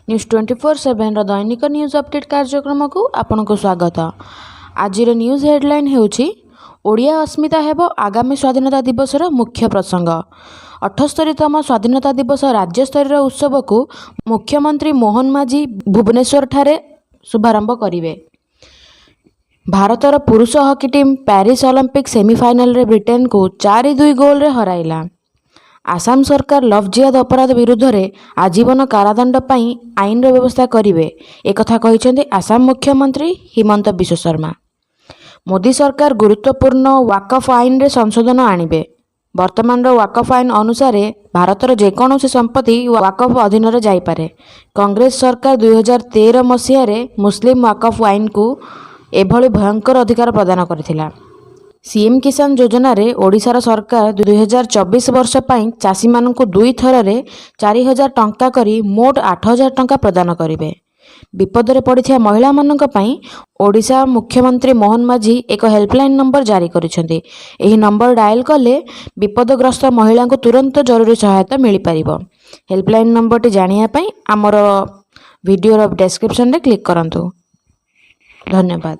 News 24/7 दैनिक news update कार्यक्रम को आपनको स्वागत। आज न्यूज़ हेडलाइन हेउछि ओडिया अस्मिता हेबो आगामी स्वाधीनता दिवस मुख्य प्रसंग। 78तम स्वाधीनता दिवस राज्य स्तरीय उत्सव को मुख्यमंत्री मोहन माझी भुवनेश्वर ठारे शुभारंभ करिवे। भारतर पुरुष hockey team Paris Olympic semifinal रे ब्रिटेन को 4-2 गोल रे हराइला। आसाम सरकार लव जिहाद अपराध विरुद्ध रे आजीवन कारादंड पाई आईन व्यवस्था करिवे एकथा कहिसेंती आसाम मुख्यमंत्री हिमंत बिश्व शर्मा। मोदी सरकार गुरुत्वपूर्ण वाकफ आईन रे संशोधन आनिबे। वर्तमान वाकफ आईन अनुसार भारतर जेकोसी संपत्ति वाकफ अधीन रे जाई पारे। कांग्रेस सरकार 2013 मसीह मुस्लिम वाकफ आईन को एभली भयंकर अधिकार प्रदान करथिला। सीएम किसान योजना रे ओडिशार सरकार 2024 वर्ष पाई चाषी मानकु 2 थर रे 4000 टंका करी मोट 8000 टंका प्रदान करिवे। विपद रे पड़िथिया महिला मानक पाई ओडिशा मुख्यमंत्री मोहन माझी एक हेल्पलाइन नंबर जारी करिसेंती। एही नंबर डायल कले विपदग्रस्त महिला को तुरंत जरूरी सहायता मिल पारिबो। हेल्पलाइन नंबर टी जानिया पाई हमर वीडियो रो डिस्क्रिप्शन रे क्लिक करंतु। धन्यवाद।